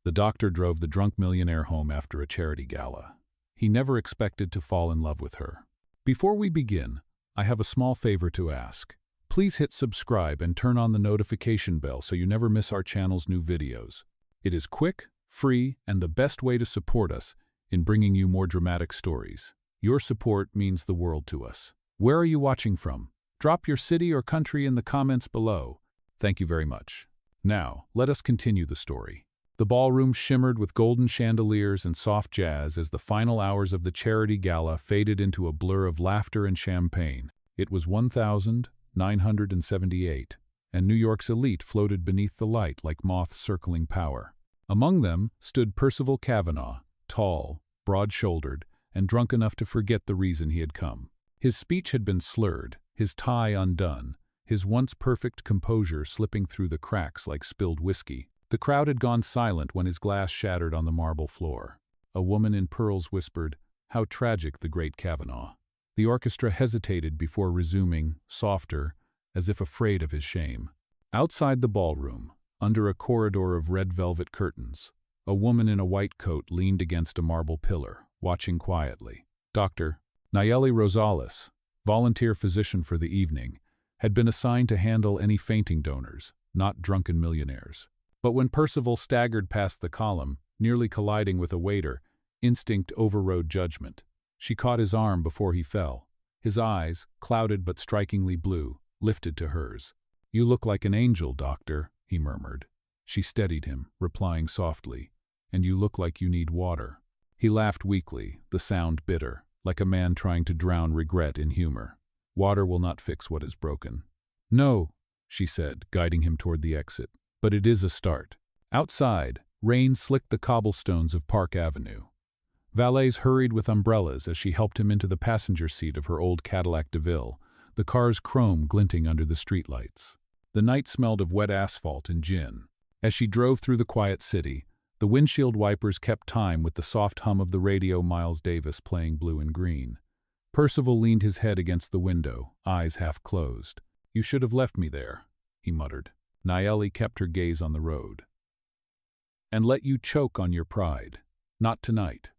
The doctor drove the drunk millionaire home after a charity gala. He never expected to fall in love with her. Before we begin, I have a small favor to ask. Please hit subscribe and turn on the notification bell so you never miss our channel's new videos. It is quick, free, and the best way to support us in bringing you more dramatic stories. Your support means the world to us. Where are you watching from? Drop your city or country in the comments below. Thank you very much. Now, let us continue the story. The ballroom shimmered with golden chandeliers and soft jazz as the final hours of the charity gala faded into a blur of laughter and champagne. It was 1978, and New York's elite floated beneath the light like moths circling power. Among them stood Percival Kavanaugh, tall, broad-shouldered, and drunk enough to forget the reason he had come. His speech had been slurred, his tie undone, his once perfect composure slipping through the cracks like spilled whiskey. The crowd had gone silent when his glass shattered on the marble floor. A woman in pearls whispered, "How tragic, the great Kavanaugh." The orchestra hesitated before resuming, softer, as if afraid of his shame. Outside the ballroom, under a corridor of red velvet curtains, a woman in a white coat leaned against a marble pillar, watching quietly. Dr. Nayeli Rosales, volunteer physician for the evening, had been assigned to handle any fainting donors, not drunken millionaires. But when Percival staggered past the column, nearly colliding with a waiter, instinct overrode judgment. She caught his arm before he fell. His eyes, clouded but strikingly blue, lifted to hers. "You look like an angel, doctor," he murmured. She steadied him, replying softly, "And you look like you need water." He laughed weakly, the sound bitter, like a man trying to drown regret in humor. "Water will not fix what is broken." "No," she said, guiding him toward the exit. "But it is a start." Outside, rain slicked the cobblestones of Park Avenue. Valets hurried with umbrellas as she helped him into the passenger seat of her old Cadillac DeVille, the car's chrome glinting under the streetlights. The night smelled of wet asphalt and gin. As she drove through the quiet city, the windshield wipers kept time with the soft hum of the radio Miles Davis playing Blue and Green. Percival leaned his head against the window, eyes half closed. "You should have left me there," he muttered. Nayeli kept her gaze on the road. "And let you choke on your pride. Not tonight."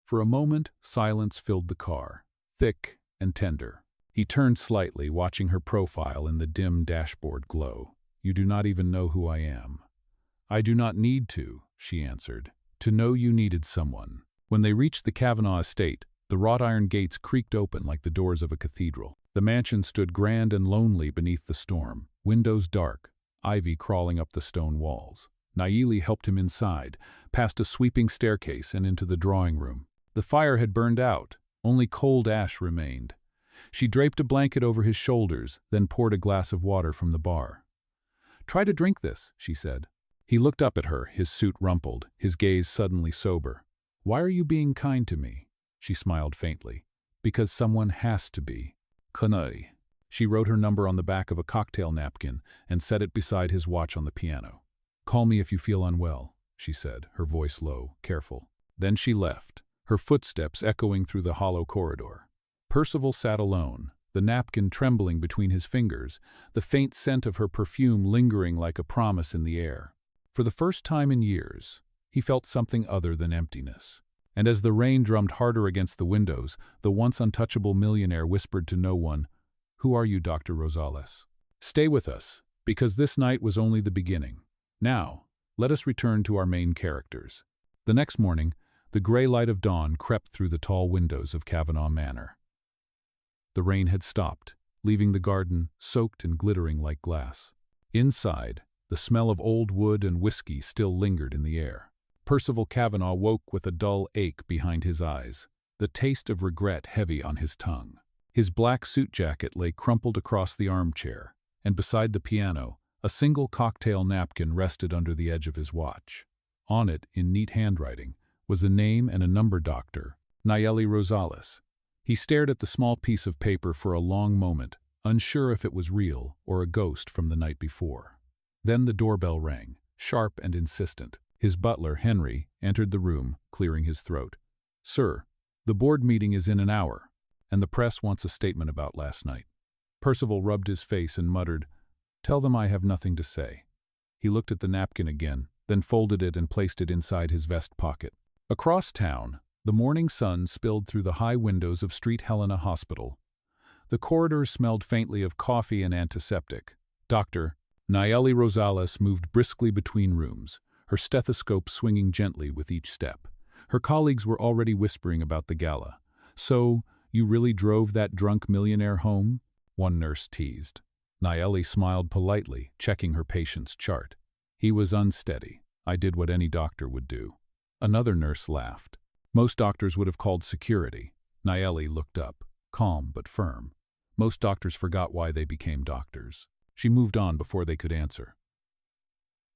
For a moment, silence filled the car, thick and tender. He turned slightly, watching her profile in the dim dashboard glow. "You do not even know who I am." "I do not need to," she answered. "To know you needed someone." When they reached the Kavanaugh estate, the wrought iron gates creaked open like the doors of a cathedral. The mansion stood grand and lonely beneath the storm, windows dark, ivy crawling up the stone walls. Nayeli helped him inside, past a sweeping staircase and into the drawing room. The fire had burned out, only cold ash remained. She draped a blanket over his shoulders, then poured a glass of water from the bar. "Try to drink this," she said. He looked up at her, his suit rumpled, his gaze suddenly sober. "Why are you being kind to me?" She smiled faintly. "Because someone has to be." "Kunai." She wrote her number on the back of a cocktail napkin and set it beside his watch on the piano. "Call me if you feel unwell," she said, her voice low, careful. Then she left, her footsteps echoing through the hollow corridor. Percival sat alone, the napkin trembling between his fingers, the faint scent of her perfume lingering like a promise in the air. For the first time in years, he felt something other than emptiness. And as the rain drummed harder against the windows, the once untouchable millionaire whispered to no one, "Who are you, Dr. Rosales? Stay with us, because this night was only the beginning. Now, let us return to our main characters." The next morning, the gray light of dawn crept through the tall windows of Kavanaugh Manor. The rain had stopped, leaving the garden soaked and glittering like glass. Inside, the smell of old wood and whiskey still lingered in the air. Percival Kavanaugh woke with a dull ache behind his eyes, the taste of regret heavy on his tongue. His black suit jacket lay crumpled across the armchair, and beside the piano, a single cocktail napkin rested under the edge of his watch. On it, in neat handwriting, was a name and a number: Dr. Nayeli Rosales. He stared at the small piece of paper for a long moment, unsure if it was real or a ghost from the night before. Then the doorbell rang, sharp and insistent. His butler, Henry, entered the room, clearing his throat. "Sir, the board meeting is in an hour, and the press wants a statement about last night." Percival rubbed his face and muttered, "Tell them I have nothing to say." He looked at the napkin again, then folded it and placed it inside his vest pocket. Across town, the morning sun spilled through the high windows of Street Helena Hospital. The corridors smelled faintly of coffee and antiseptic. Dr. Nayeli Rosales moved briskly between rooms, her stethoscope swinging gently with each step. Her colleagues were already whispering about the gala. "So, you really drove that drunk millionaire home?" one nurse teased. Nayeli smiled politely, checking her patient's chart. "He was unsteady. I did what any doctor would do." Another nurse laughed. "Most doctors would have called security." Nayeli looked up, calm but firm. Most doctors forgot why they became doctors. She moved on before they could answer.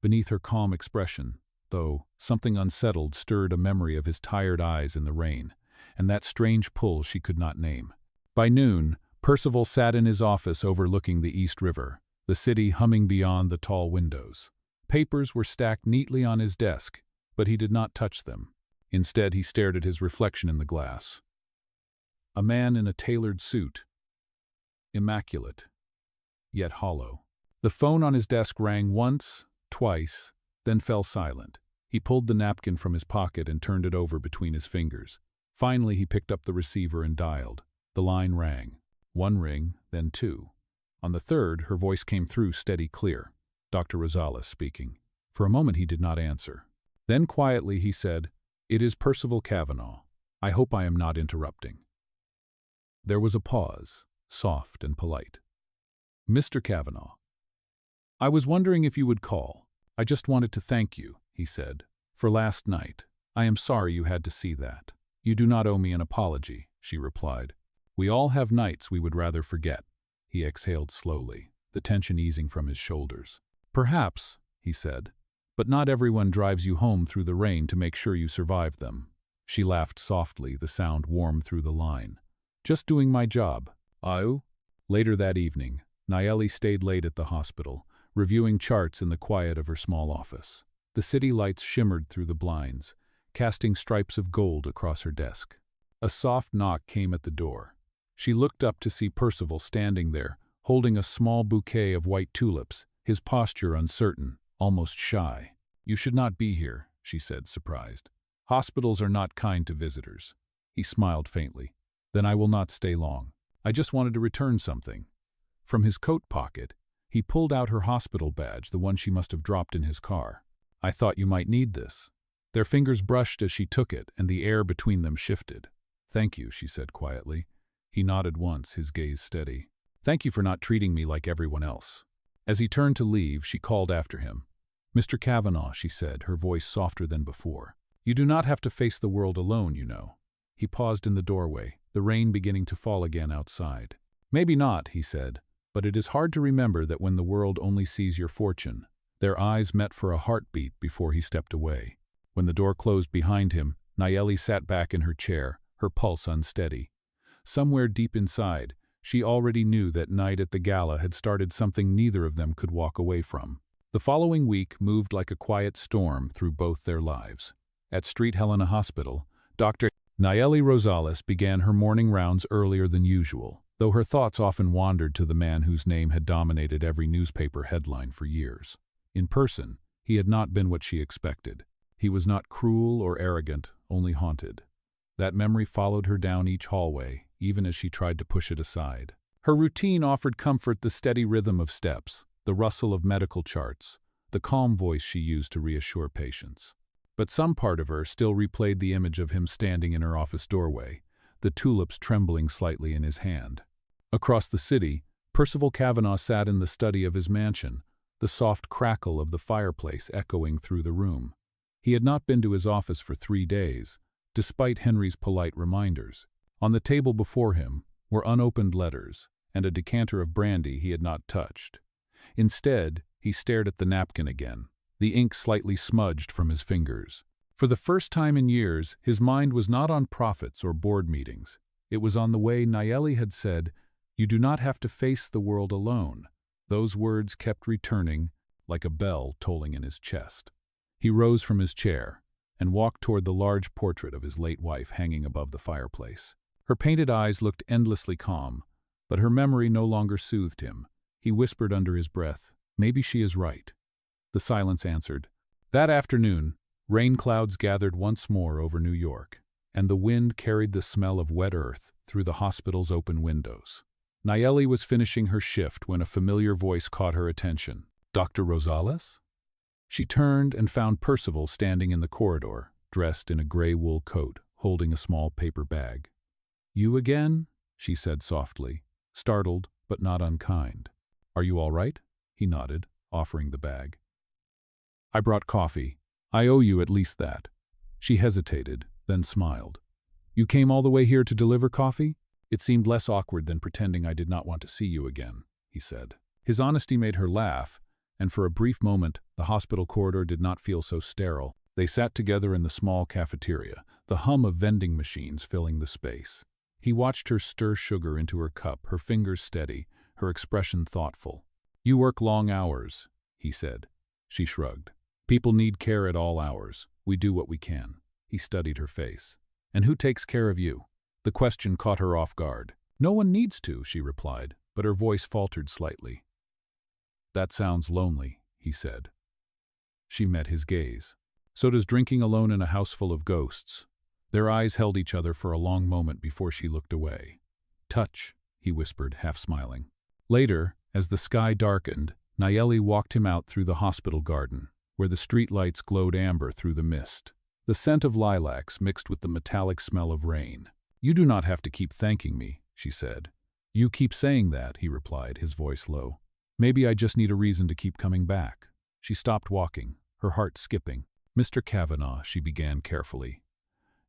Beneath her calm expression, though, something unsettled stirred a memory of his tired eyes in the rain, and that strange pull she could not name. By noon, Percival sat in his office overlooking the East River, the city humming beyond the tall windows. Papers were stacked neatly on his desk, but he did not touch them. Instead, he stared at his reflection in the glass. A man in a tailored suit, immaculate, yet hollow. The phone on his desk rang once, twice, then fell silent. He pulled the napkin from his pocket and turned it over between his fingers. Finally, he picked up the receiver and dialed. The line rang. One ring, then two. On the third, her voice came through steady, clear. Dr. Rosales speaking. For a moment he did not answer. Then quietly he said, "It is Percival Kavanaugh. I hope I am not interrupting." There was a pause, soft and polite. "Mr. Kavanaugh, I was wondering if you would call. I just wanted to thank you," he said, "for last night. I am sorry you had to see that." "You do not owe me an apology," she replied. "We all have nights we would rather forget." He exhaled slowly, the tension easing from his shoulders. "Perhaps," he said, "but not everyone drives you home through the rain to make sure you survive them." She laughed softly, the sound warm through the line. "Just doing my job." "Oh?" Later that evening, Nayeli stayed late at the hospital, reviewing charts in the quiet of her small office. The city lights shimmered through the blinds, casting stripes of gold across her desk. A soft knock came at the door. She looked up to see Percival standing there, holding a small bouquet of white tulips, his posture uncertain, almost shy. "You should not be here," she said, surprised. "Hospitals are not kind to visitors." He smiled faintly. "Then I will not stay long. I just wanted to return something." From his coat pocket, he pulled out her hospital badge, the one she must have dropped in his car. "I thought you might need this." Their fingers brushed as she took it, and the air between them shifted. "Thank you," she said quietly. He nodded once, his gaze steady. "Thank you for not treating me like everyone else." As he turned to leave, she called after him. "Mr. Kavanaugh," she said, her voice softer than before. "You do not have to face the world alone, you know." He paused in the doorway, the rain beginning to fall again outside. "Maybe not," he said, "but it is hard to remember that when the world only sees your fortune." Their eyes met for a heartbeat before he stepped away. When the door closed behind him, Nayeli sat back in her chair, her pulse unsteady. Somewhere deep inside, she already knew that night at the gala had started something neither of them could walk away from. The following week moved like a quiet storm through both their lives. At Street Helena Hospital, Dr. Nayeli Rosales began her morning rounds earlier than usual, though her thoughts often wandered to the man whose name had dominated every newspaper headline for years. In person, he had not been what she expected. He was not cruel or arrogant, only haunted. That memory followed her down each hallway, even as she tried to push it aside. Her routine offered comfort, the steady rhythm of steps, the rustle of medical charts, the calm voice she used to reassure patients. But some part of her still replayed the image of him standing in her office doorway, the tulips trembling slightly in his hand. Across the city, Percival Kavanaugh sat in the study of his mansion, the soft crackle of the fireplace echoing through the room. He had not been to his office for 3 days, despite Henry's polite reminders. On the table before him were unopened letters and a decanter of brandy he had not touched. Instead, he stared at the napkin again, the ink slightly smudged from his fingers. For the first time in years, his mind was not on profits or board meetings. It was on the way Nayeli had said, "You do not have to face the world alone." Those words kept returning, like a bell tolling in his chest. He rose from his chair and walked toward the large portrait of his late wife hanging above the fireplace. Her painted eyes looked endlessly calm, but her memory no longer soothed him. He whispered under his breath, "Maybe she is right." The silence answered, That afternoon, rain clouds gathered once more over New York, and the wind carried the smell of wet earth through the hospital's open windows. Nayeli was finishing her shift when a familiar voice caught her attention. "Dr. Rosales?" She turned and found Percival standing in the corridor, dressed in a gray wool coat, holding a small paper bag. "You again?" she said softly, startled but not unkind. "Are you all right?" He nodded, offering the bag. "I brought coffee. I owe you at least that." She hesitated, then smiled. "You came all the way here to deliver coffee?" "It seemed less awkward than pretending I did not want to see you again," he said. His honesty made her laugh, and for a brief moment, the hospital corridor did not feel so sterile. They sat together in the small cafeteria, the hum of vending machines filling the space. He watched her stir sugar into her cup, her fingers steady, her expression thoughtful. "You work long hours," he said. She shrugged. "People need care at all hours. We do what we can." He studied her face. "And who takes care of you?" The question caught her off guard. "No one needs to," she replied, but her voice faltered slightly. "That sounds lonely," he said. She met his gaze. "So does drinking alone in a house full of ghosts." Their eyes held each other for a long moment before she looked away. "Touch," he whispered, half smiling. Later, as the sky darkened, Nayeli walked him out through the hospital garden, where the street lights glowed amber through the mist. The scent of lilacs mixed with the metallic smell of rain. "You do not have to keep thanking me," she said. "You keep saying that," he replied, his voice low. "Maybe I just need a reason to keep coming back." She stopped walking, her heart skipping. "Mr. Kavanaugh," she began carefully,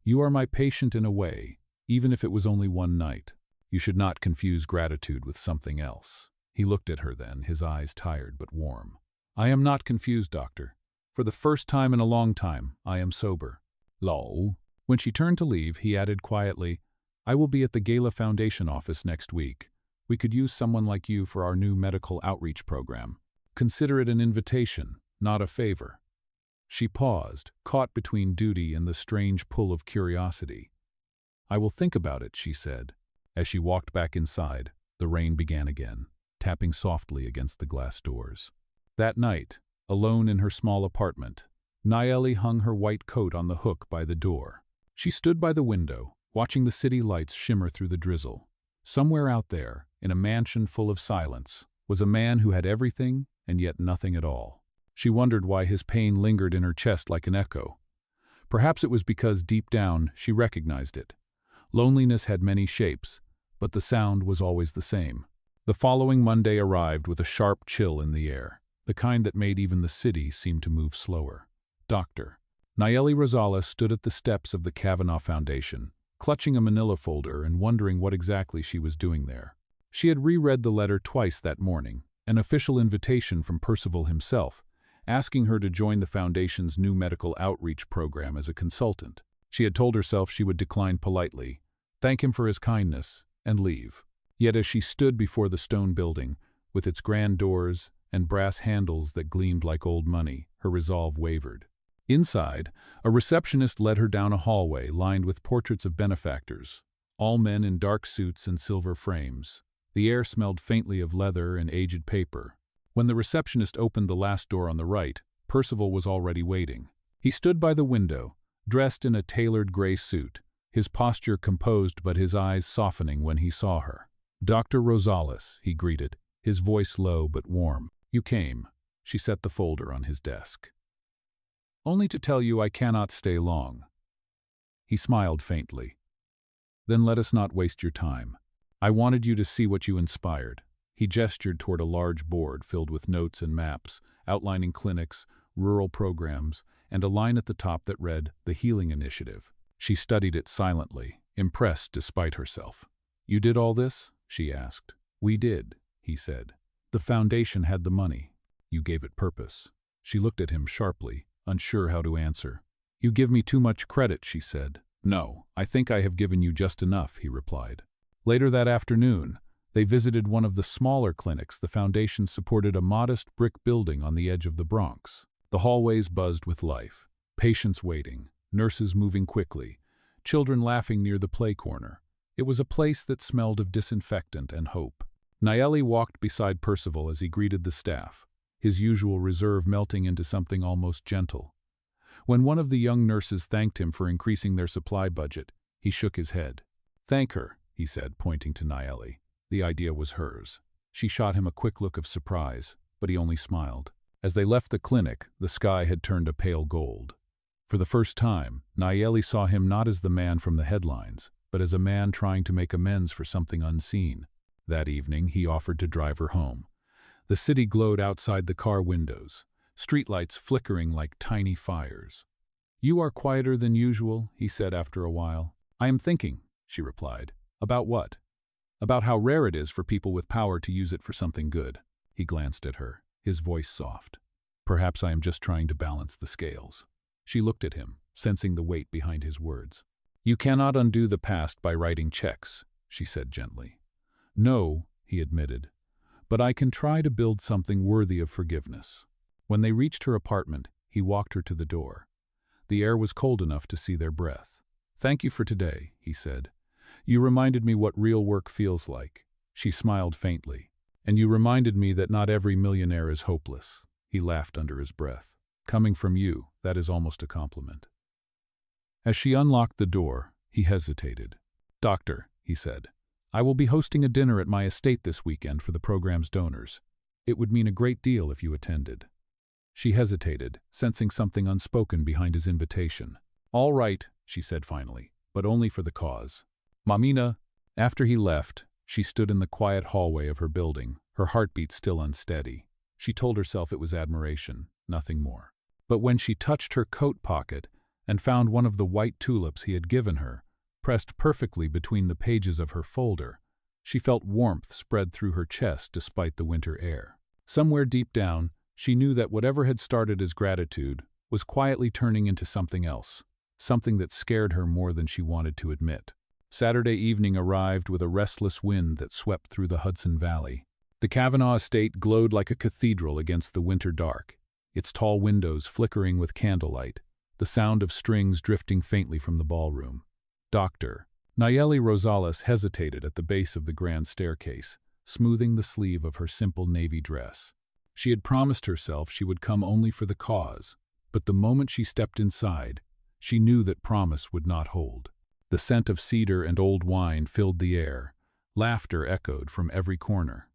"you are my patient in a way, even if it was only one night. You should not confuse gratitude with something else." He looked at her then, his eyes tired but warm. "I am not confused, doctor. For the first time in a long time, I am sober." Lol. When she turned to leave, he added quietly, "I will be at the Gala Foundation office next week. We could use someone like you for our new medical outreach program. Consider it an invitation, not a favor." She paused, caught between duty and the strange pull of curiosity. "I will think about it," she said. As she walked back inside, the rain began again, tapping softly against the glass doors. That night, alone in her small apartment, Nayeli hung her white coat on the hook by the door. She stood by the window, watching the city lights shimmer through the drizzle. Somewhere out there, in a mansion full of silence, was a man who had everything and yet nothing at all. She wondered why his pain lingered in her chest like an echo. Perhaps it was because, deep down, she recognized it. Loneliness had many shapes, but the sound was always the same. The following Monday arrived with a sharp chill in the air, the kind that made even the city seem to move slower. Dr. Nayeli Rosales stood at the steps of the Kavanaugh Foundation, clutching a manila folder and wondering what exactly she was doing there. She had reread the letter twice that morning, an official invitation from Percival himself, asking her to join the Foundation's new medical outreach program as a consultant. She had told herself she would decline politely, thank him for his kindness, and leave. Yet as she stood before the stone building, with its grand doors and brass handles that gleamed like old money, her resolve wavered. Inside, a receptionist led her down a hallway lined with portraits of benefactors, all men in dark suits and silver frames. The air smelled faintly of leather and aged paper. When the receptionist opened the last door on the right, Percival was already waiting. He stood by the window, dressed in a tailored gray suit, his posture composed but his eyes softening when he saw her. "Dr. Rosales," he greeted, his voice low but warm. "You came." She set the folder on his desk. "Only to tell you I cannot stay long." He smiled faintly. "Then let us not waste your time. I wanted you to see what you inspired." He gestured toward a large board filled with notes and maps, outlining clinics, rural programs, and a line at the top that read, "The Healing Initiative." She studied it silently, impressed despite herself. "You did all this?" she asked. "We did," he said. "The foundation had the money. You gave it purpose." She looked at him sharply, unsure how to answer. "You give me too much credit," she said. "No, I think I have given you just enough," he replied. Later that afternoon, they visited one of the smaller clinics. The foundation supported a modest brick building on the edge of the Bronx. The hallways buzzed with life, patients waiting, nurses moving quickly, children laughing near the play corner. It was a place that smelled of disinfectant and hope. Nayeli walked beside Percival as he greeted the staff. his usual reserve melting into something almost gentle. When one of the young nurses thanked him for increasing their supply budget, he shook his head. "Thank her," he said, pointing to Nayeli. The idea was hers. She shot him a quick look of surprise, but he only smiled. As they left the clinic, the sky had turned a pale gold. For the first time, Nayeli saw him not as the man from the headlines, but as a man trying to make amends for something unseen. That evening, he offered to drive her home. The city glowed outside the car windows, streetlights flickering like tiny fires. "You are quieter than usual," he said after a while. "I am thinking," she replied. "About what?" "About how rare it is for people with power to use it for something good." He glanced at her, his voice soft. "Perhaps I am just trying to balance the scales." She looked at him, sensing the weight behind his words. "You cannot undo the past by writing checks," she said gently. "No," he admitted, "but I can try to build something worthy of forgiveness." When they reached her apartment, he walked her to the door. The air was cold enough to see their breath. "Thank you for today," he said. "You reminded me what real work feels like." She smiled faintly. "And you reminded me that not every millionaire is hopeless." He laughed under his breath. "Coming from you, that is almost a compliment." As she unlocked the door, he hesitated. "Doctor," he said, "I will be hosting a dinner at my estate this weekend for the program's donors. It would mean a great deal if you attended." She hesitated, sensing something unspoken behind his invitation. "All right," she said finally, "but only for the cause." "Mamina." After he left, she stood in the quiet hallway of her building, her heartbeat still unsteady. She told herself it was admiration, nothing more. But when she touched her coat pocket and found one of the white tulips he had given her, pressed perfectly between the pages of her folder, she felt warmth spread through her chest despite the winter air. Somewhere deep down, she knew that whatever had started as gratitude was quietly turning into something else, something that scared her more than she wanted to admit. Saturday evening arrived with a restless wind that swept through the Hudson Valley. The Kavanaugh estate glowed like a cathedral against the winter dark, its tall windows flickering with candlelight, the sound of strings drifting faintly from the ballroom. Dr. Nayeli Rosales hesitated at the base of the grand staircase, smoothing the sleeve of her simple navy dress. She had promised herself she would come only for the cause, but the moment she stepped inside, she knew that promise would not hold. The scent of cedar and old wine filled the air. Laughter echoed from every corner.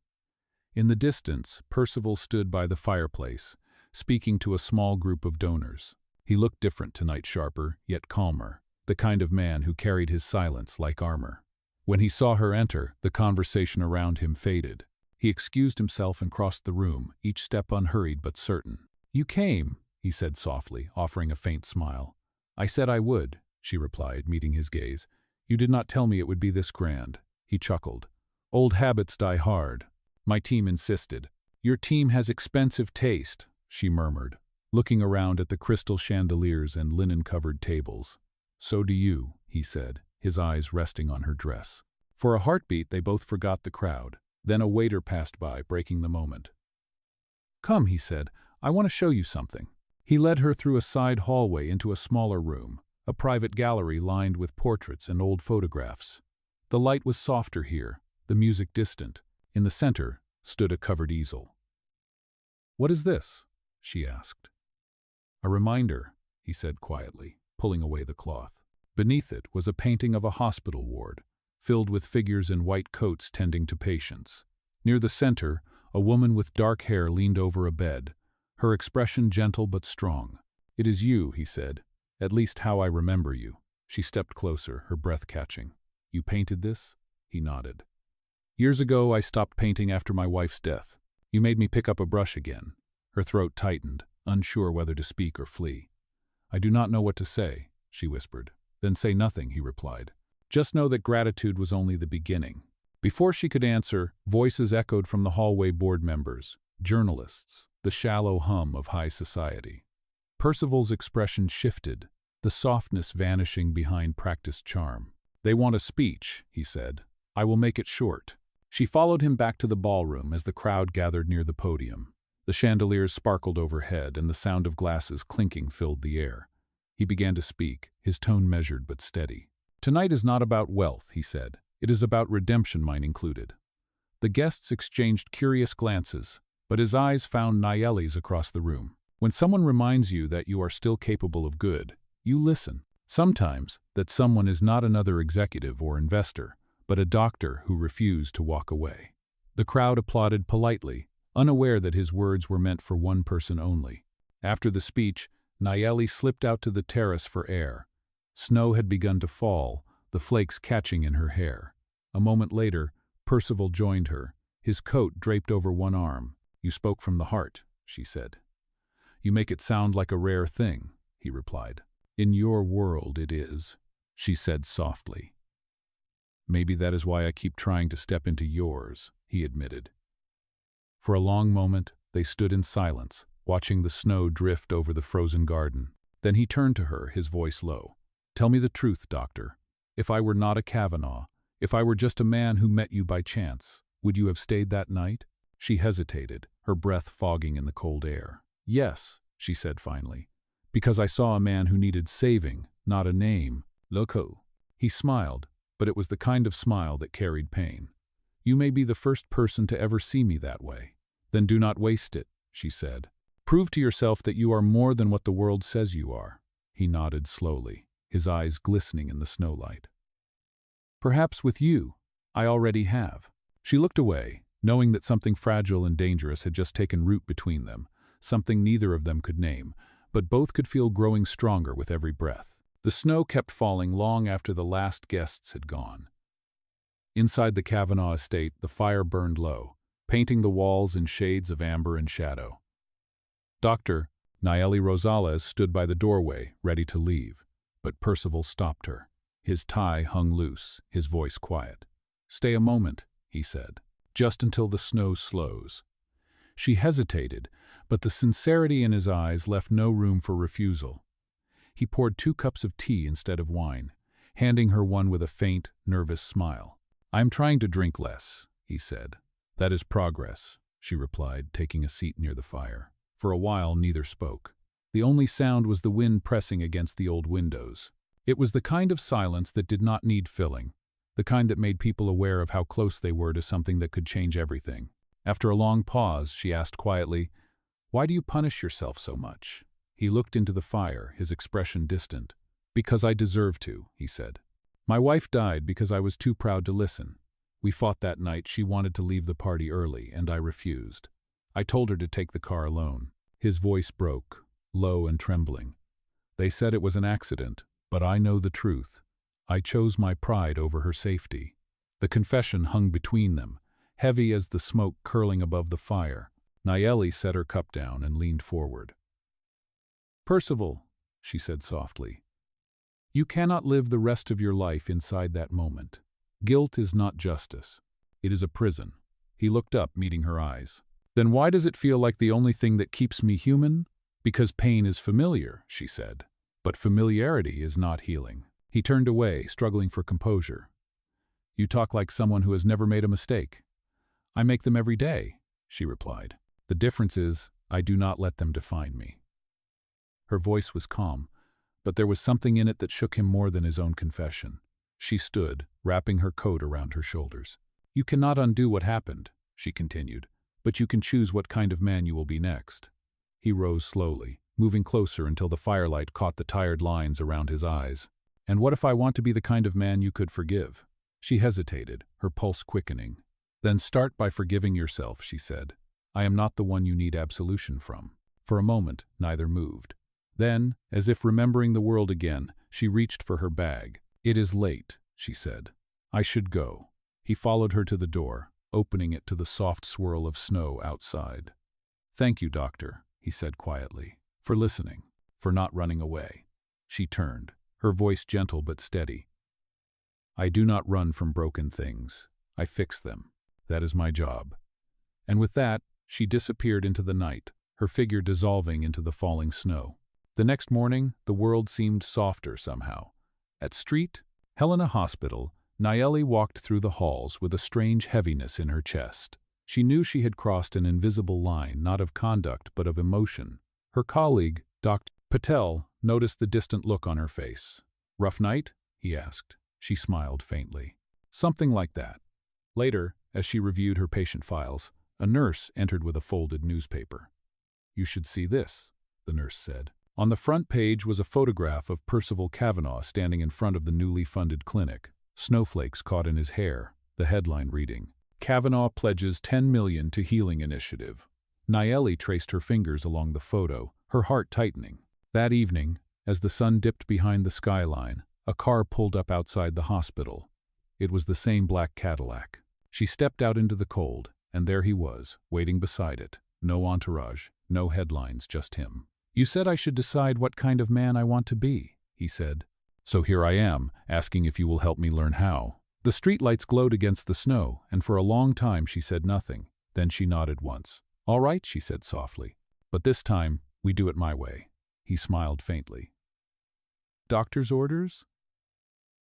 In the distance, Percival stood by the fireplace, speaking to a small group of donors. He looked different tonight, sharper, yet calmer, the kind of man who carried his silence like armor. When he saw her enter, the conversation around him faded. He excused himself and crossed the room, each step unhurried but certain. "You came," he said softly, offering a faint smile. "I said I would," she replied, meeting his gaze. "You did not tell me it would be this grand." He chuckled. "Old habits die hard. My team insisted." "Your team has expensive taste," she murmured, looking around at the crystal chandeliers and linen-covered tables. "So do you," he said, his eyes resting on her dress. For a heartbeat, they both forgot the crowd. Then a waiter passed by, breaking the moment. "Come," he said, "I want to show you something." He led her through a side hallway into a smaller room, a private gallery lined with portraits and old photographs. The light was softer here, the music distant. In the center stood a covered easel. "What is this?" she asked. "A reminder," he said quietly, pulling away the cloth. Beneath it was a painting of a hospital ward, filled with figures in white coats tending to patients. Near the center, a woman with dark hair leaned over a bed, her expression gentle but strong. "It is you," he said, "at least how I remember you." She stepped closer, her breath catching. "You painted this?" He nodded. "Years ago, I stopped painting after my wife's death. You made me pick up a brush again." Her throat tightened, unsure whether to speak or flee. "I do not know what to say," she whispered. "Then say nothing," he replied. "Just know that gratitude was only the beginning." Before she could answer, voices echoed from the hallway: board members, journalists, the shallow hum of high society. Percival's expression shifted, the softness vanishing behind practiced charm. "They want a speech," he said. "I will make it short." She followed him back to the ballroom as the crowd gathered near the podium. The chandeliers sparkled overhead, and the sound of glasses clinking filled the air. He began to speak, his tone measured but steady. "Tonight is not about wealth," he said. "It is about redemption, mine included." The guests exchanged curious glances. but his eyes found Nayeli's across the room. When someone reminds you that you are still capable of good, you listen. Sometimes, that someone is not another executive or investor, but a doctor who refused to walk away. The crowd applauded politely, unaware that his words were meant for one person only. After the speech, Nayeli slipped out to the terrace for air. Snow had begun to fall, the flakes catching in her hair. A moment later, Percival joined her, his coat draped over one arm. "You spoke from the heart," she said. "You make it sound like a rare thing," he replied. "In your world it is," she said softly. "Maybe that is why I keep trying to step into yours," he admitted. For a long moment, they stood in silence, watching the snow drift over the frozen garden. Then he turned to her, his voice low. "Tell me the truth, doctor. If I were not a Kavanaugh, if I were just a man who met you by chance, would you have stayed that night?" She hesitated, her breath fogging in the cold air. "Yes," she said finally, "because I saw a man who needed saving, not a name. Loco." He smiled, but it was the kind of smile that carried pain. "You may be the first person to ever see me that way. Then do not waste it," she said. "Prove to yourself that you are more than what the world says you are." He nodded slowly, his eyes glistening in the snowlight. "Perhaps with you, I already have." She looked away, knowing that something fragile and dangerous had just taken root between them, something neither of them could name, but both could feel growing stronger with every breath. The snow kept falling long after the last guests had gone. Inside the Kavanaugh estate, the fire burned low, painting the walls in shades of amber and shadow. Dr. Nayeli Rosales stood by the doorway, ready to leave, but Percival stopped her. His tie hung loose, his voice quiet. "Stay a moment," he said, "just until the snow slows." She hesitated, but the sincerity in his eyes left no room for refusal. He poured 2 cups of tea instead of wine, handing her one with a faint, nervous smile. "I am trying to drink less," he said. "That is progress," she replied, taking a seat near the fire. For a while, neither spoke. The only sound was the wind pressing against the old windows. It was the kind of silence that did not need filling, the kind that made people aware of how close they were to something that could change everything. After a long pause, she asked quietly, "Why do you punish yourself so much?" He looked into the fire, his expression distant. "Because I deserve to," he said. "My wife died because I was too proud to listen. We fought that night. She wanted to leave the party early, and I refused. I told her to take the car alone." His voice broke, low and trembling. "They said it was an accident, but I know the truth. I chose my pride over her safety." The confession hung between them, heavy as the smoke curling above the fire. Nayeli set her cup down and leaned forward. "Percival," she said softly, "you cannot live the rest of your life inside that moment. Guilt is not justice. It is a prison." He looked up, meeting her eyes. "Then why does it feel like the only thing that keeps me human?" "Because pain is familiar," she said. "But familiarity is not healing." He turned away, struggling for composure. "You talk like someone who has never made a mistake." "I make them every day," she replied. "The difference is, I do not let them define me." Her voice was calm, but there was something in it that shook him more than his own confession. She stood, wrapping her coat around her shoulders. "You cannot undo what happened," she continued, "but you can choose what kind of man you will be next." He rose slowly, moving closer until the firelight caught the tired lines around his eyes. "And what if I want to be the kind of man you could forgive?" She hesitated, her pulse quickening. "Then start by forgiving yourself," she said. "I am not the one you need absolution from." For a moment, neither moved. Then, as if remembering the world again, she reached for her bag. "It is late," she said. "I should go." He followed her to the door, opening it to the soft swirl of snow outside. "Thank you, doctor," he said quietly, "for listening, for not running away." She turned, her voice gentle but steady. "I do not run from broken things. I fix them. That is my job." And with that, she disappeared into the night, her figure dissolving into the falling snow. The next morning, the world seemed softer somehow. At Street Helena Hospital, Nayeli walked through the halls with a strange heaviness in her chest. She knew she had crossed an invisible line, not of conduct but of emotion. Her colleague, Dr. Patel, noticed the distant look on her face. "Rough night?" he asked. She smiled faintly. "Something like that." Later, as she reviewed her patient files, A nurse entered with a folded newspaper. "You should see this," the nurse said. On the front page was a photograph of Percival Kavanaugh standing in front of the newly funded clinic, snowflakes caught in his hair, the headline reading, "Kavanaugh pledges $10 million to healing initiative." Nayeli traced her fingers along the photo, her heart tightening. That evening, as the sun dipped behind the skyline, a car pulled up outside the hospital. It was the same black Cadillac. She stepped out into the cold, and there he was, waiting beside it. No entourage, no headlines, just him. "You said I should decide what kind of man I want to be," he said. "So here I am, asking if you will help me learn how." The streetlights glowed against the snow, and for a long time she said nothing. Then she nodded once. "All right," she said softly. "But this time, we do it my way." He smiled faintly. "Doctor's orders?"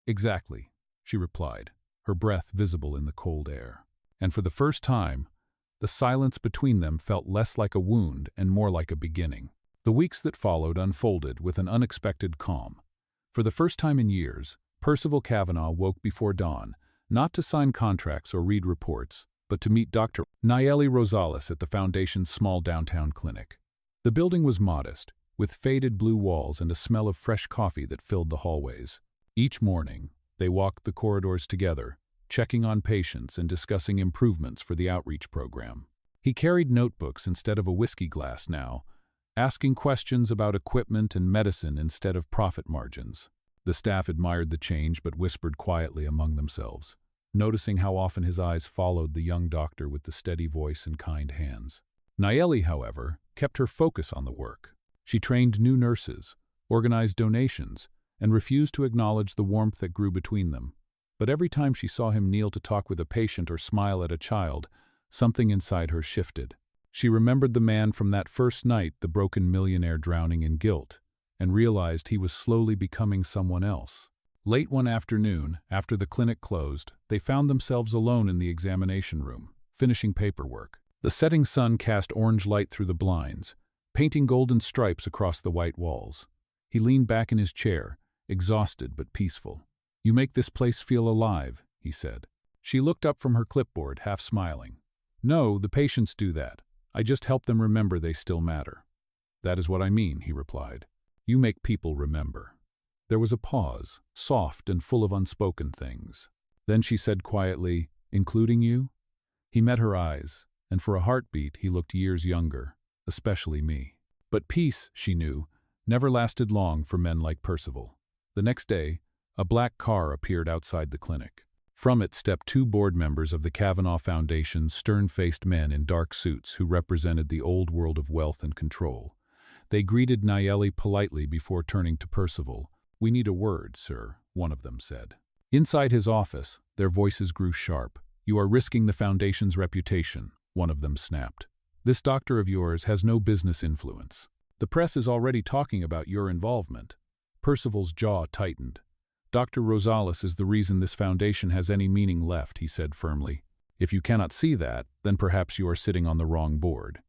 "Exactly," she replied, her breath visible in the cold air. And for the first time, the silence between them felt less like a wound and more like a beginning. The weeks that followed unfolded with an unexpected calm. For the first time in years, Percival Kavanaugh woke before dawn, not to sign contracts or read reports, but to meet Dr. Nayeli Rosales at the Foundation's small downtown clinic. The building was modest, with faded blue walls and a smell of fresh coffee that filled the hallways. Each morning, they walked the corridors together, checking on patients and discussing improvements for the outreach program. He carried notebooks instead of a whiskey glass now, asking questions about equipment and medicine instead of profit margins. The staff admired the change but whispered quietly among themselves, noticing how often his eyes followed the young doctor with the steady voice and kind hands. Nayeli, however, kept her focus on the work. She trained new nurses, organized donations, and refused to acknowledge the warmth that grew between them. But every time she saw him kneel to talk with a patient or smile at a child, something inside her shifted. She remembered the man from that first night, the broken millionaire drowning in guilt, and realized he was slowly becoming someone else. Late one afternoon, after the clinic closed, they found themselves alone in the examination room, finishing paperwork. The setting sun cast orange light through the blinds, painting golden stripes across the white walls. He leaned back in his chair, exhausted but peaceful. "You make this place feel alive," he said. She looked up from her clipboard, half smiling. "No, the patients do that. I just help them remember they still matter." "That is what I mean," he replied. "You make people remember." There was a pause, soft and full of unspoken things. Then she said quietly, "Including you?" He met her eyes, and for a heartbeat he looked years younger, especially me. But peace, she knew, never lasted long for men like Percival. The next day, a black car appeared outside the clinic. From it stepped two board members of the Kavanaugh Foundation's stern-faced men in dark suits who represented the old world of wealth and control. They greeted Nayeli politely before turning to Percival. "We need a word, sir," one of them said. Inside his office, their voices grew sharp. "You are risking the Foundation's reputation," one of them snapped. "This doctor of yours has no business influence. The press is already talking about your involvement." Percival's jaw tightened. "Dr. Rosales is the reason this foundation has any meaning left," he said firmly. "If you cannot see that, then perhaps you are sitting on the wrong board."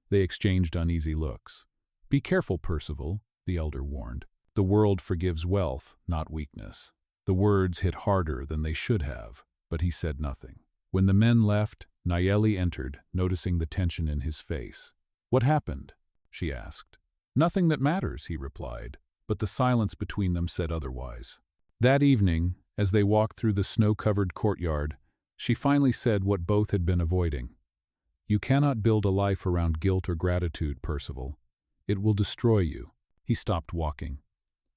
They exchanged uneasy looks. "Be careful, Percival," the elder warned. "The world forgives wealth, not weakness." The words hit harder than they should have, but he said nothing. When the men left, Nayeli entered, noticing the tension in his face. "What happened?" she asked. "Nothing that matters," he replied, but the silence between them said otherwise. That evening, as they walked through the snow-covered courtyard, she finally said what both had been avoiding. "You cannot build a life around guilt or gratitude, Percival. It will destroy you." He stopped walking.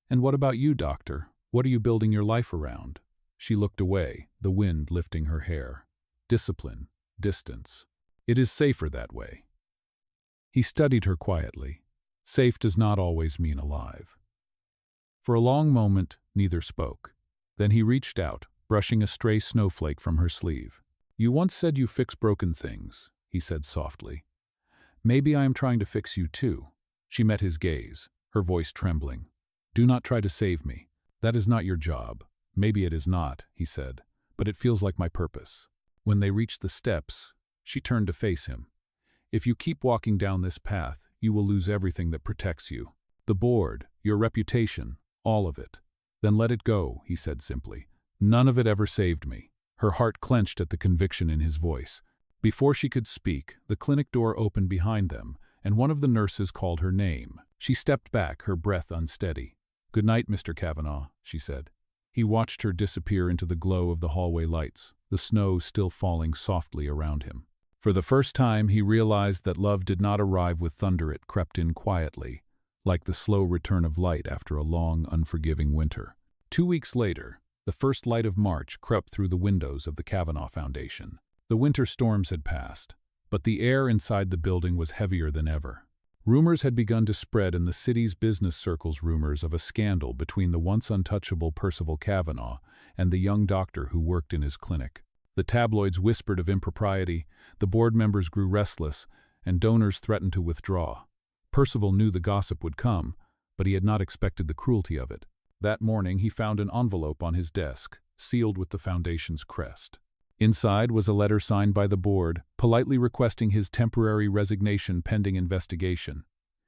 "And what about you, doctor? What are you building your life around?" She looked away, the wind lifting her hair. "Discipline, distance. It is safer that way." He studied her quietly. Safe does not always mean alive. For a long moment, neither spoke. Then he reached out, brushing a stray snowflake from her sleeve. "You once said you fix broken things," he said softly. "Maybe I am trying to fix you too." She met his gaze, her voice trembling. "Do not try to save me. That is not your job." "Maybe it is not," he said, "but it feels like my purpose." When they reached the steps, she turned to face him. "If you keep walking down this path, you will lose everything that protects you. The board, your reputation, all of it. Then let it go," he said simply. "None of it ever saved me." Her heart clenched at the conviction in his voice. Before she could speak, the clinic door opened behind them, and one of the nurses called her name. She stepped back, her breath unsteady. "Good night, Mr. Kavanaugh," she said. He watched her disappear into the glow of the hallway lights, the snow still falling softly around him. For the first time, he realized that love did not arrive with thunder. It crept in quietly, like the slow return of light after a long, unforgiving winter. 2 weeks later, the first light of March crept through the windows of the Kavanaugh Foundation. The winter storms had passed, but the air inside the building was heavier than ever. Rumors had begun to spread in the city's business circles, rumors of a scandal between the once untouchable Percival Kavanaugh and the young doctor who worked in his clinic. The tabloids whispered of impropriety, the board members grew restless, and donors threatened to withdraw. Percival knew the gossip would come, but he had not expected the cruelty of it. That morning he found an envelope on his desk, sealed with the foundation's crest. Inside was a letter signed by the board, politely requesting his temporary resignation pending investigation.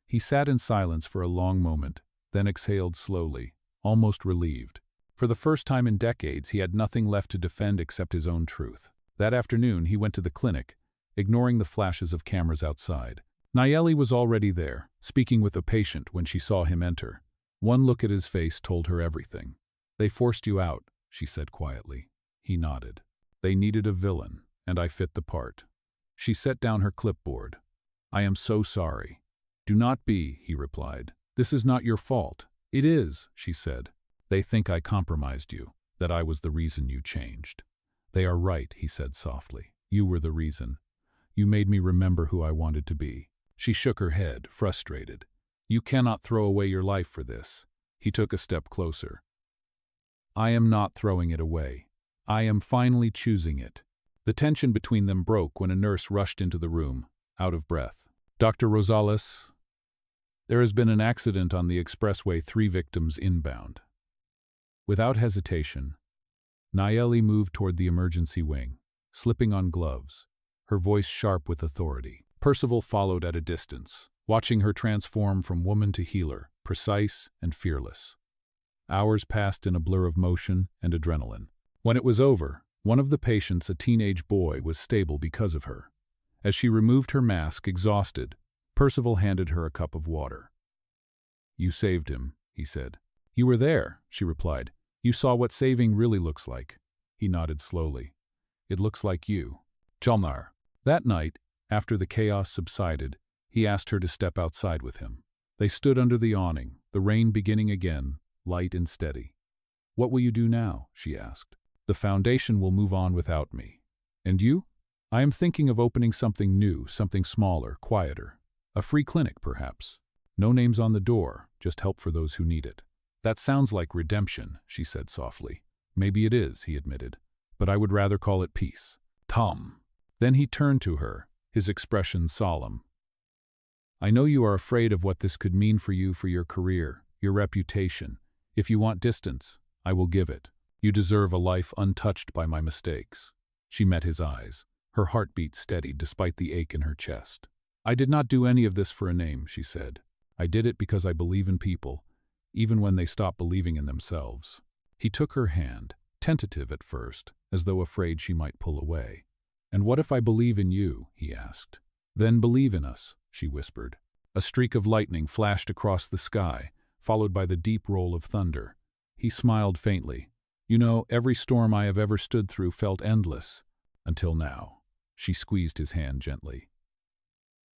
He sat in silence for a long moment, then exhaled slowly, almost relieved. For the first time in decades, he had nothing left to defend except his own truth. That afternoon, he went to the clinic, ignoring the flashes of cameras outside. Nayeli was already there, speaking with a patient when she saw him enter. One look at his face told her everything. "They forced you out," she said quietly. He nodded. "They needed a villain, and I fit the part." She set down her clipboard. "I am so sorry." "Do not be," he replied. "This is not your fault." "It is," she said. "They think I compromised you, that I was the reason you changed." "They are right," he said softly. "You were the reason. You made me remember who I wanted to be." She shook her head, frustrated. "You cannot throw away your life for this." He took a step closer. "I am not throwing it away. I am finally choosing it." The tension between them broke when a nurse rushed into the room, out of breath. "Dr. Rosales, there has been an accident on the expressway, 3 victims inbound." Without hesitation, Nayeli moved toward the emergency wing, slipping on gloves, her voice sharp with authority. Percival followed at a distance, watching her transform from woman to healer, precise and fearless. Hours passed in a blur of motion and adrenaline. When it was over, one of the patients, a teenage boy, was stable because of her. As she removed her mask, exhausted, Percival handed her a cup of water. "You saved him," he said. "You were there," she replied. "You saw what saving really looks like." He nodded slowly. "It looks like you." Jalmar. That night, after the chaos subsided, he asked her to step outside with him. They stood under the awning, the rain beginning again, light and steady. "What will you do now?" she asked. "The foundation will move on without me. And you?" "I am thinking of opening something new, something smaller, quieter. A free clinic, perhaps. No names on the door, just help for those who need it." "That sounds like redemption," she said softly. "Maybe it is," he admitted. "But I would rather call it peace." "Tom." Then he turned to her, his expression solemn. "I know you are afraid of what this could mean for you, for your career, your reputation. If you want distance, I will give it. You deserve a life untouched by my mistakes." She met his eyes, her heartbeat steadied despite the ache in her chest. "I did not do any of this for a name," she said. "I did it because I believe in people, even when they stop believing in themselves." He took her hand, tentative at first, as though afraid she might pull away. "And what if I believe in you?" he asked. "Then believe in us," she whispered. A streak of lightning flashed across the sky, followed by the deep roll of thunder. He smiled faintly. "You know, every storm I have ever stood through felt endless. Until now." She squeezed his hand gently.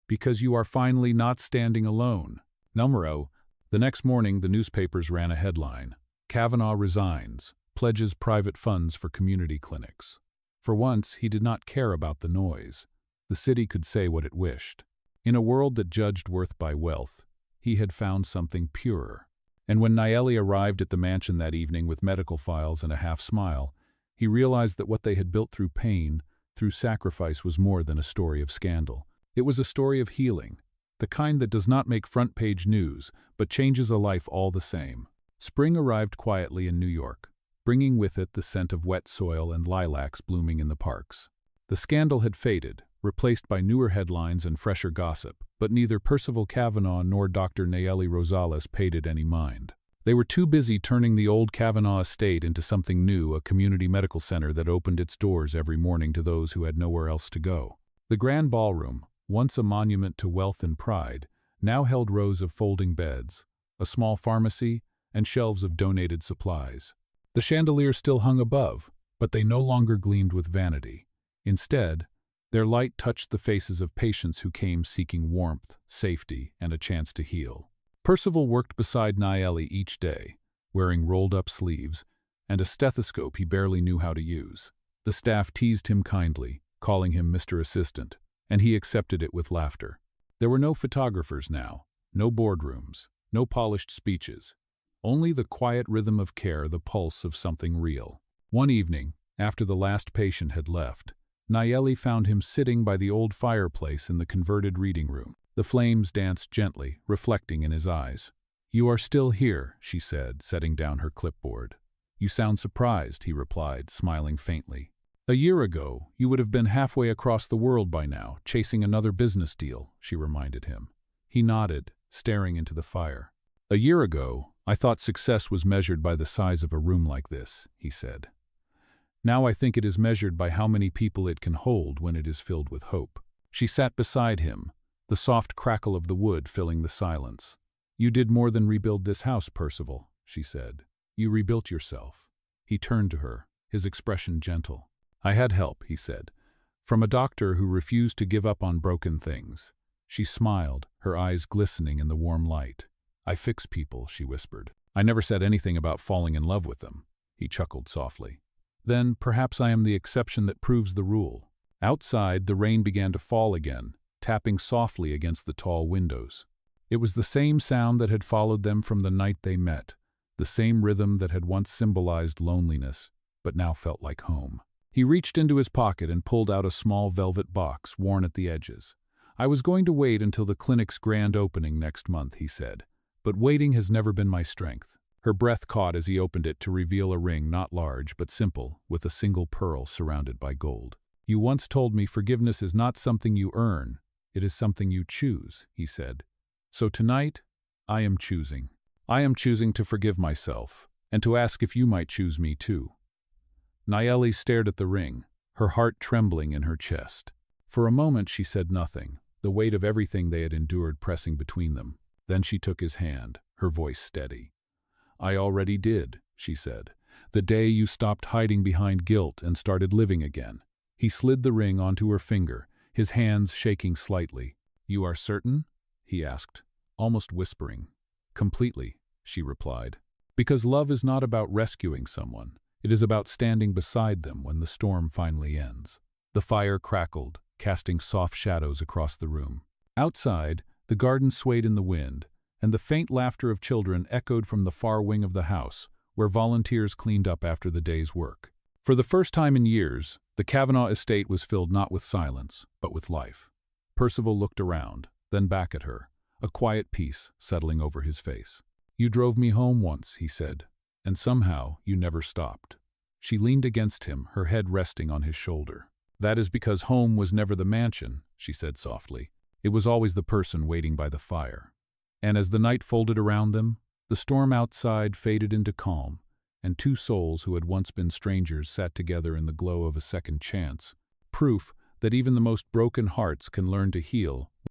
"Because you are finally not standing alone." Numero. The next morning, the newspapers ran a headline. "Kavanaugh resigns, pledges private funds for community clinics." For once, he did not care about the noise. The city could say what it wished. In a world that judged worth by wealth, he had found something purer. And when Nayeli arrived at the mansion that evening with medical files and a half-smile, he realized that what they had built through pain, through sacrifice, was more than a story of scandal. It was a story of healing, the kind that does not make front-page news, but changes a life all the same. Spring arrived quietly in New York, bringing with it the scent of wet soil and lilacs blooming in the parks. The scandal had faded, replaced by newer headlines and fresher gossip, but neither Percival Kavanaugh nor Dr. Nayeli Rosales paid it any mind. They were too busy turning the old Kavanaugh estate into something new, a community medical center that opened its doors every morning to those who had nowhere else to go. The grand ballroom, once a monument to wealth and pride, now held rows of folding beds, a small pharmacy, and shelves of donated supplies. The chandeliers still hung above, but they no longer gleamed with vanity. Instead, their light touched the faces of patients who came seeking warmth, safety, and a chance to heal. Percival worked beside Nayeli each day, wearing rolled-up sleeves and a stethoscope he barely knew how to use. The staff teased him kindly, calling him Mr. Assistant, and he accepted it with laughter. There were no photographers now, no boardrooms, no polished speeches, only the quiet rhythm of care, the pulse of something real. One evening, after the last patient had left, Nayeli found him sitting by the old fireplace in the converted reading room. The flames danced gently, reflecting in his eyes. "You are still here," she said, setting down her clipboard. "You sound surprised," he replied, smiling faintly. "A year ago, you would have been halfway across the world by now, chasing another business deal," she reminded him. He nodded, staring into the fire. "A year ago, I thought success was measured by the size of a room like this," he said. "Now I think it is measured by how many people it can hold when it is filled with hope." She sat beside him, the soft crackle of the wood filling the silence. "You did more than rebuild this house, Percival," she said. "You rebuilt yourself." He turned to her, his expression gentle. "I had help," he said, "from a doctor who refused to give up on broken things." She smiled, her eyes glistening in the warm light. "I fix people," she whispered. "I never said anything about falling in love with them." He chuckled softly. "Then perhaps I am the exception that proves the rule." Outside, the rain began to fall again, tapping softly against the tall windows. It was the same sound that had followed them from the night they met, the same rhythm that had once symbolized loneliness, but now felt like home. He reached into his pocket and pulled out a small velvet box, worn at the edges. "I was going to wait until the clinic's grand opening next month," he said, "but waiting has never been my strength." Her breath caught as he opened it to reveal a ring not large but simple, with a single pearl surrounded by gold. "You once told me forgiveness is not something you earn, it is something you choose," he said. "So tonight, I am choosing. I am choosing to forgive myself, and to ask if you might choose me too." Nayeli stared at the ring, her heart trembling in her chest. For a moment she said nothing, the weight of everything they had endured pressing between them. Then she took his hand, her voice steady. "I already did," she said, "the day you stopped hiding behind guilt and started living again." He slid the ring onto her finger, his hands shaking slightly. "You are certain?" he asked, almost whispering. "Completely," she replied. "Because love is not about rescuing someone. It is about standing beside them when the storm finally ends." The fire crackled, casting soft shadows across the room. Outside, the garden swayed in the wind, and the faint laughter of children echoed from the far wing of the house, where volunteers cleaned up after the day's work. For the first time in years, the Kavanaugh estate was filled not with silence, but with life. Percival looked around, then back at her, a quiet peace settling over his face. "You drove me home once," he said, "and somehow you never stopped." She leaned against him, her head resting on his shoulder. "That is because home was never the mansion," she said softly. "It was always the person waiting by the fire." And as the night folded around them, the storm outside faded into calm, and two souls who had once been strangers sat together in the glow of a second chance, proof that even the most broken hearts can learn to heal